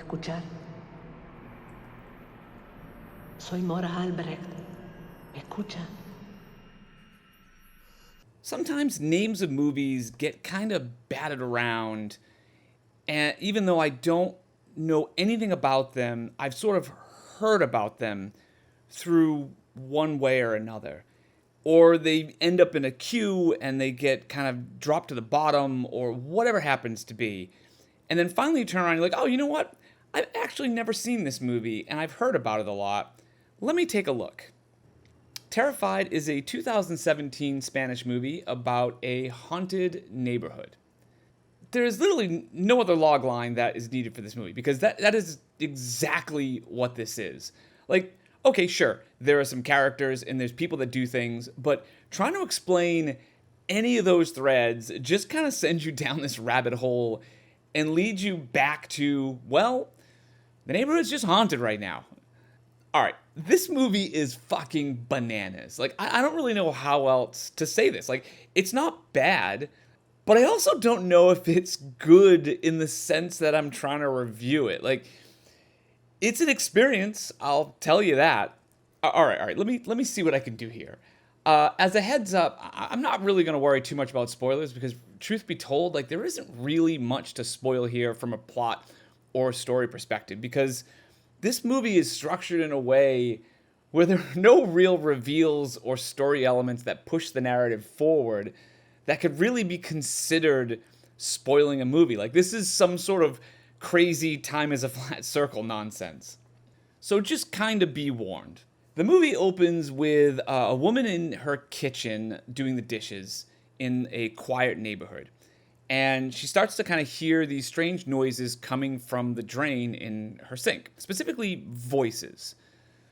escuchar? Soy Mora Albrecht. ¿Me escucha? Sometimes names of movies get kind of batted around, and even though I don't know anything about them, I've sort of heard about them through one way or another. Or they end up in a queue and they get kind of dropped to the bottom, or whatever happens to be. And then finally you turn around and you're like, oh, you know what? I've actually never seen this movie and I've heard about it a lot. Let me take a look. Terrified is a 2017 Spanish movie about a haunted neighborhood. There is literally no other log line that is needed for this movie, because that is exactly what this is. Like, okay, sure, there are some characters and there's people that do things, but trying to explain any of those threads just kind of sends you down this rabbit hole and leads you back to, well, the neighborhood's just haunted right now. All right, this movie is fucking bananas. Like, I don't really know how else to say this. Like, it's not bad, but I also don't know if it's good in the sense that I'm trying to review it. Like, it's an experience, I'll tell you that. All right. Let me see what I can do here. As a heads up, I'm not really going to worry too much about spoilers, because truth be told, like, there isn't really much to spoil here from a plot or story perspective, because this movie is structured in a way where there are no real reveals or story elements that push the narrative forward that could really be considered spoiling a movie. Like, this is some sort of crazy time is a flat circle nonsense. So just kind of be warned. The movie opens with a woman in her kitchen doing the dishes in a quiet neighborhood. And she starts to kind of hear these strange noises coming from the drain in her sink, specifically voices.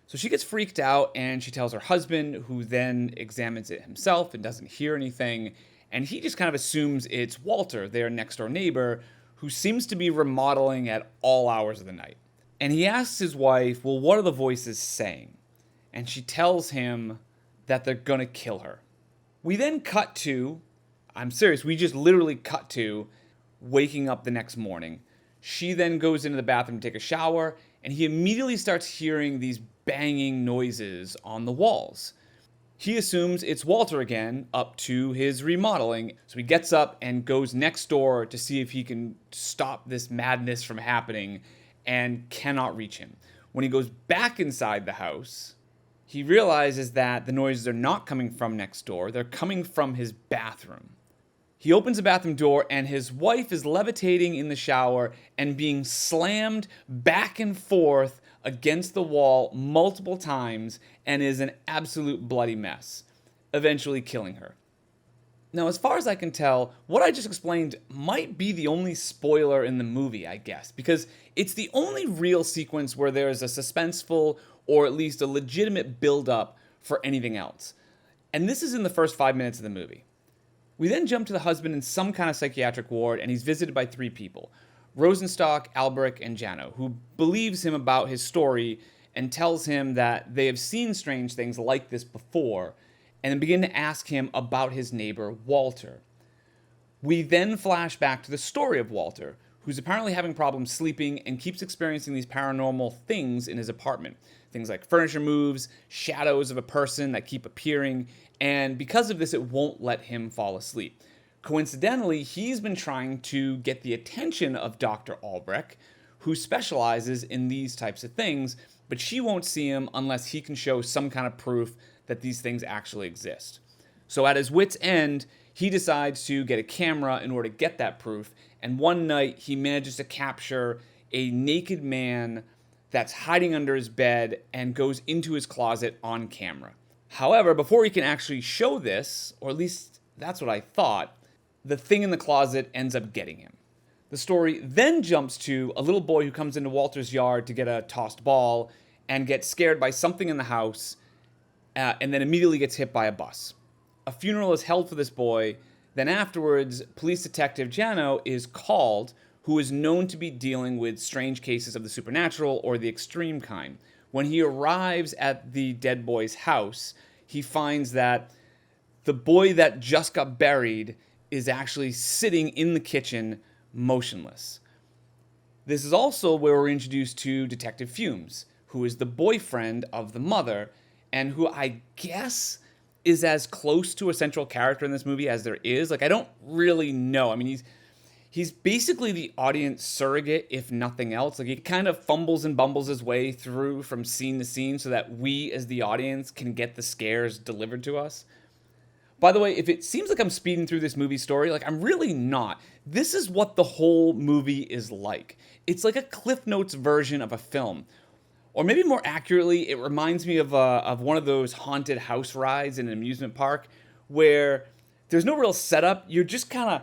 So she gets freaked out and she tells her husband, who then examines it himself and doesn't hear anything. And he just kind of assumes it's Walter, their next door neighbor, who seems to be remodeling at all hours of the night. And he asks his wife, well, what are the voices saying? And she tells him that they're gonna kill her. We then cut to, I'm serious, we just literally cut to waking up the next morning. She then goes into the bathroom to take a shower, and he immediately starts hearing these banging noises on the walls. He assumes it's Walter again, up to his remodeling, so he gets up and goes next door to see if he can stop this madness from happening, and cannot reach him. When he goes back inside the house, he realizes that the noises are not coming from next door, they're coming from his bathroom. He opens the bathroom door and his wife is levitating in the shower and being slammed back and forth against the wall multiple times and is an absolute bloody mess, eventually killing her. Now, as far as I can tell, what I just explained might be the only spoiler in the movie, I guess, because it's the only real sequence where there is a suspenseful or at least a legitimate build-up for anything else. And this is in the first 5 minutes of the movie. We then jump to the husband in some kind of psychiatric ward, and he's visited by 3 people: Rosenstock, Albrecht, and Jano, who believes him about his story and tells him that they have seen strange things like this before, and then begin to ask him about his neighbor, Walter. We then flash back to the story of Walter, who's apparently having problems sleeping and keeps experiencing these paranormal things in his apartment. Things like furniture moves, shadows of a person that keep appearing, and because of this, it won't let him fall asleep. Coincidentally, he's been trying to get the attention of Dr. Albrecht, who specializes in these types of things, but she won't see him unless he can show some kind of proof that these things actually exist. So at his wit's end, he decides to get a camera in order to get that proof, and one night he manages to capture a naked man that's hiding under his bed and goes into his closet on camera. However, before he can actually show this, or at least that's what I thought, the thing in the closet ends up getting him. The story then jumps to a little boy who comes into Walter's yard to get a tossed ball and gets scared by something in the house, and then immediately gets hit by a bus. A funeral is held for this boy. Then afterwards, police detective Jano is called, who is known to be dealing with strange cases of the supernatural or the extreme kind. When he arrives at the dead boy's house, he finds that the boy that just got buried is actually sitting in the kitchen, motionless. This is also where we're introduced to Detective Fumes, who is the boyfriend of the mother, and who I guess is as close to a central character in this movie as there is. Like, I don't really know. I mean, he's basically the audience surrogate, if nothing else. Like, he kind of fumbles and bumbles his way through from scene to scene so that we, as the audience, can get the scares delivered to us. By the way, if it seems like I'm speeding through this movie story, like, I'm really not. This is what the whole movie is like. It's like a Cliff Notes version of a film. Or maybe more accurately, it reminds me of one of those haunted house rides in an amusement park where there's no real setup. You're just kind of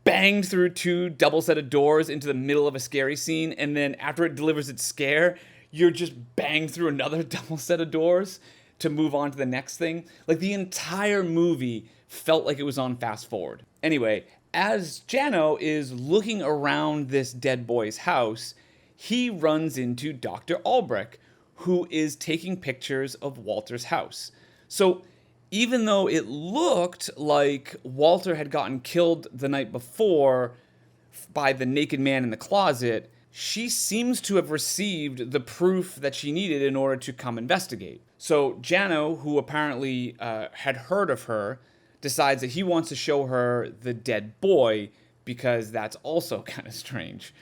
banged through two double set of doors into the middle of a scary scene, and then after it delivers its scare, you're just banged through another double set of doors to move on to the next thing. Like, the entire movie felt like it was on fast forward. Anyway, as Jano is looking around this dead boy's house, he runs into Dr. Albrecht, who is taking pictures of Walter's house. So even though it looked like Walter had gotten killed the night before by the naked man in the closet, she seems to have received the proof that she needed in order to come investigate. So Jano, who apparently had heard of her, decides that he wants to show her the dead boy because that's also kind of strange.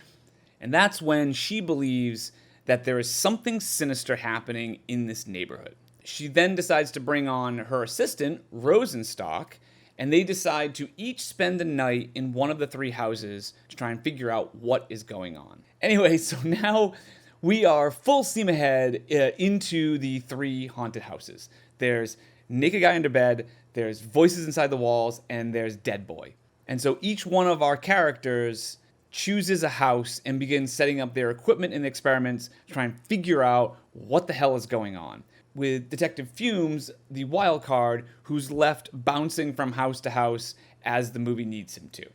And that's when she believes that there is something sinister happening in this neighborhood. She then decides to bring on her assistant, Rosenstock, and they decide to each spend the night in one of the three houses to try and figure out what is going on. Anyway, so now we are full steam ahead into the three haunted houses. There's naked guy under bed, there's voices inside the walls, and there's dead boy. And so each one of our characters chooses a house and begins setting up their equipment and experiments to try and figure out what the hell is going on. With Detective Fumes, the wild card, who's left bouncing from house to house as the movie needs him to.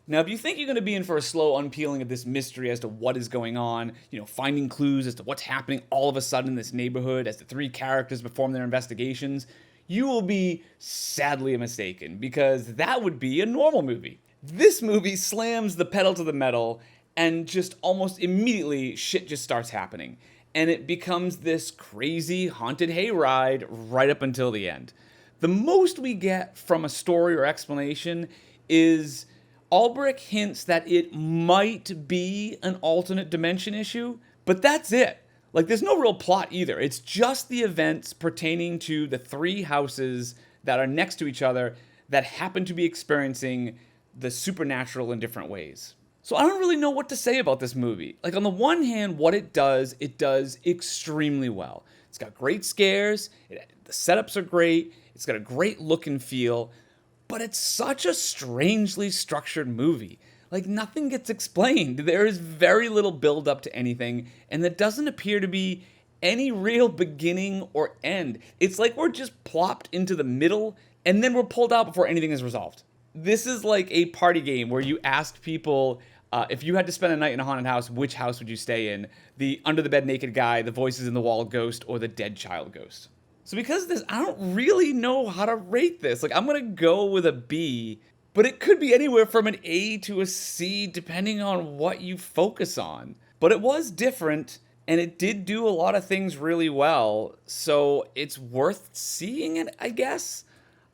Now, if you think you're going to be in for a slow unpeeling of this mystery as to what is going on, finding clues as to what's happening all of a sudden in this neighborhood as the three characters perform their investigations, you will be sadly mistaken, because that would be a normal movie. This movie slams the pedal to the metal, and just almost immediately shit just starts happening. And it becomes this crazy haunted hayride right up until the end. The most we get from a story or explanation is Albrecht hints that it might be an alternate dimension issue, but that's it. Like, there's no real plot either. It's just the events pertaining to the three houses that are next to each other that happen to be experiencing the supernatural in different ways. So I don't really know what to say about this movie. Like, on the one hand, what it does extremely well. It's got great scares, the setups are great, it's got a great look and feel, but it's such a strangely structured movie. Like, nothing gets explained. There is very little build up to anything, and there doesn't appear to be any real beginning or end. It's like we're just plopped into the middle, and then we're pulled out before anything is resolved. This is like a party game where you asked people, if you had to spend a night in a haunted house, which house would you stay in? The under the bed naked guy, the voices in the wall ghost, or the dead child ghost? So because of this, I don't really know how to rate this. Like, I'm going to go with a B, but it could be anywhere from an A to a C depending on what you focus on. But it was different, and it did do a lot of things really well, so it's worth seeing it, I guess.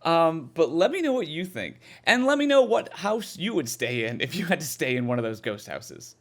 But let me know what you think. And let me know what house you would stay in if you had to stay in one of those ghost houses.